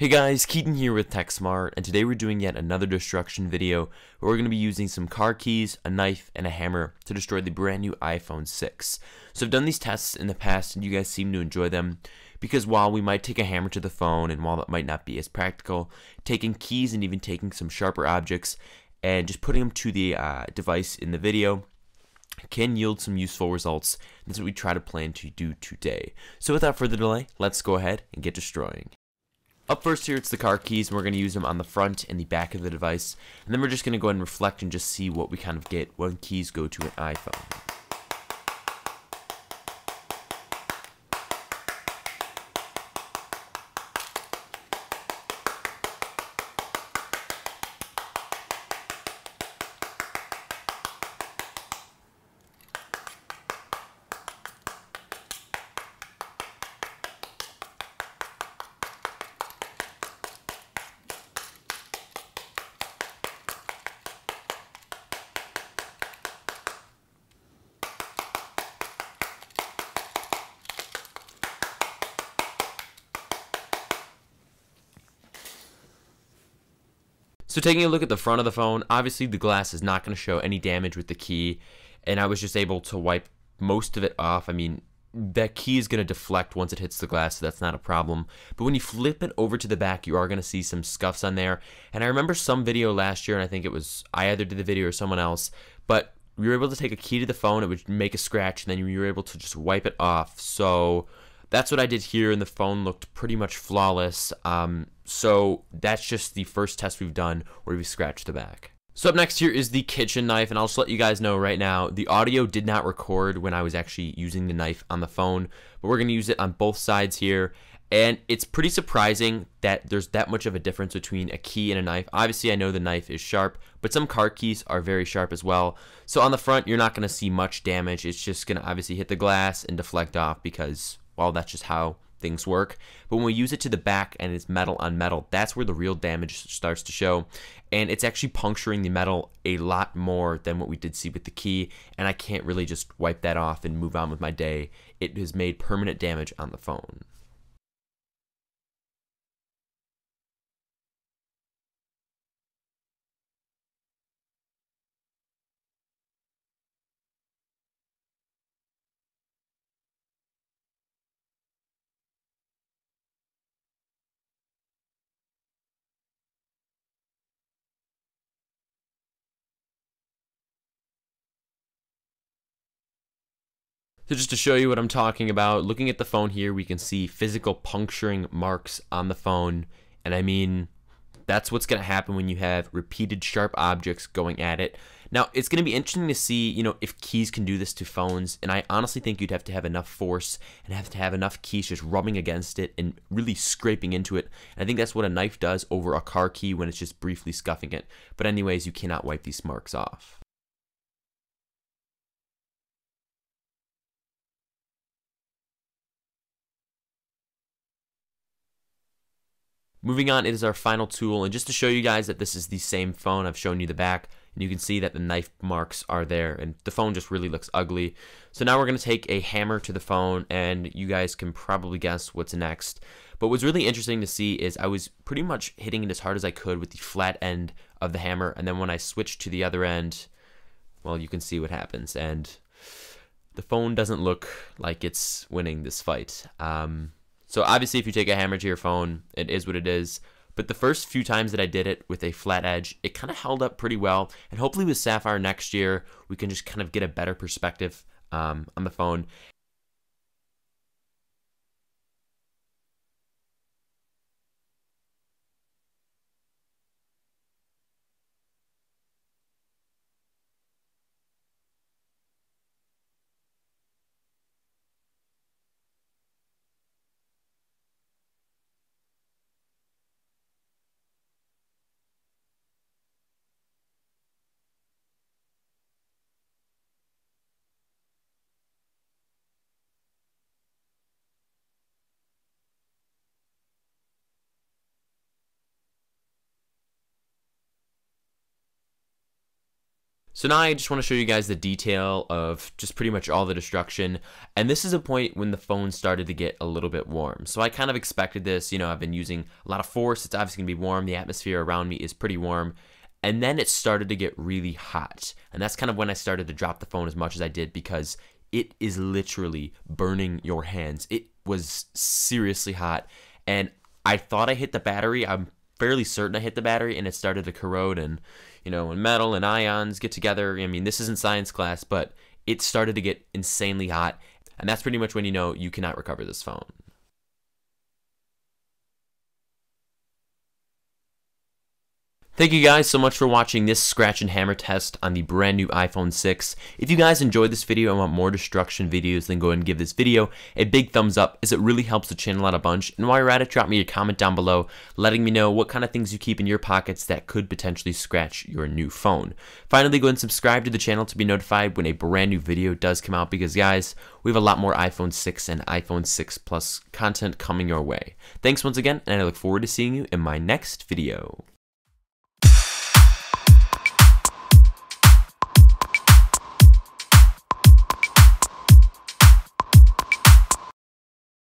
Hey guys, Keaton here with TechSmart, and today we're doing yet another destruction video where we're going to be using some car keys, a knife, and a hammer to destroy the brand new iPhone 6. So I've done these tests in the past and you guys seem to enjoy them because while we might take a hammer to the phone and while that might not be as practical, taking keys and even taking some sharper objects and just putting them to the device in the video can yield some useful results. That's what we try to plan to do today. So without further delay, let's go ahead and get destroying. Up first here, it's the car keys, and we're going to use them on the front and the back of the device. And then we're just going to go ahead and reflect and just see what we kind of get when keys go to an iPhone. So taking a look at the front of the phone, obviously the glass is not going to show any damage with the key, and I was just able to wipe most of it off. I mean, that key is going to deflect once it hits the glass, so that's not a problem. But when you flip it over to the back, you are going to see some scuffs on there. And I remember some video last year, and I think it was I either did the video or someone else, but you were able to take a key to the phone, it would make a scratch, and then you were able to just wipe it off. So that's what I did here, and the phone looked pretty much flawless. So that's just the first test we've done where we scratched the back. So up next here is the kitchen knife, and I'll just let you guys know right now, the audio did not record when I was actually using the knife on the phone, but we're going to use it on both sides here. And it's pretty surprising that there's that much of a difference between a key and a knife. Obviously, I know the knife is sharp, but some car keys are very sharp as well. So on the front, you're not going to see much damage. It's just going to obviously hit the glass and deflect off because, well, that's just how things work. But when we use it to the back and it's metal on metal, that's where the real damage starts to show. And it's actually puncturing the metal a lot more than what we did see with the key. And I can't really just wipe that off and move on with my day. It has made permanent damage on the phone. So just to show you what I'm talking about, looking at the phone here, we can see physical puncturing marks on the phone. And I mean, that's what's going to happen when you have repeated sharp objects going at it. Now, it's going to be interesting to see, if keys can do this to phones. And I honestly think you'd have to have enough force and have to have enough keys just rubbing against it and really scraping into it. And I think that's what a knife does over a car key when it's just briefly scuffing it. But anyways, you cannot wipe these marks off. Moving on, it is our final tool, and just to show you guys that this is the same phone, I've shown you the back, and you can see that the knife marks are there, and the phone just really looks ugly. So now we're going to take a hammer to the phone, and you guys can probably guess what's next. But what's really interesting to see is I was pretty much hitting it as hard as I could with the flat end of the hammer, and then when I switched to the other end, well, you can see what happens, and the phone doesn't look like it's winning this fight. So obviously if you take a hammer to your phone, it is what it is. But the first few times that I did it with a flat edge, it kind of held up pretty well. And hopefully with Sapphire next year, we can just kind of get a better perspective on the phone. So now I just want to show you guys the detail of just pretty much all the destruction. And this is a point when the phone started to get a little bit warm. So I kind of expected this. You know, I've been using a lot of force. It's obviously going to be warm. The atmosphere around me is pretty warm. And then it started to get really hot. And that's kind of when I started to drop the phone as much as I did, because it is literally burning your hands. It was seriously hot. And I thought I hit the battery. I'm fairly certain I hit the battery, and it started to corrode. And you know, when metal and ions get together, I mean, this isn't science class, but it started to get insanely hot. And that's pretty much when you know you cannot recover this phone. Thank you guys so much for watching this scratch and hammer test on the brand new iPhone 6. If you guys enjoyed this video and want more destruction videos, then go ahead and give this video a big thumbs up, as it really helps the channel out a bunch. And while you're at it, drop me a comment down below letting me know what kind of things you keep in your pockets that could potentially scratch your new phone. Finally, go ahead and subscribe to the channel to be notified when a brand new video does come out, because guys, we have a lot more iPhone 6 and iPhone 6 Plus content coming your way. Thanks once again, and I look forward to seeing you in my next video.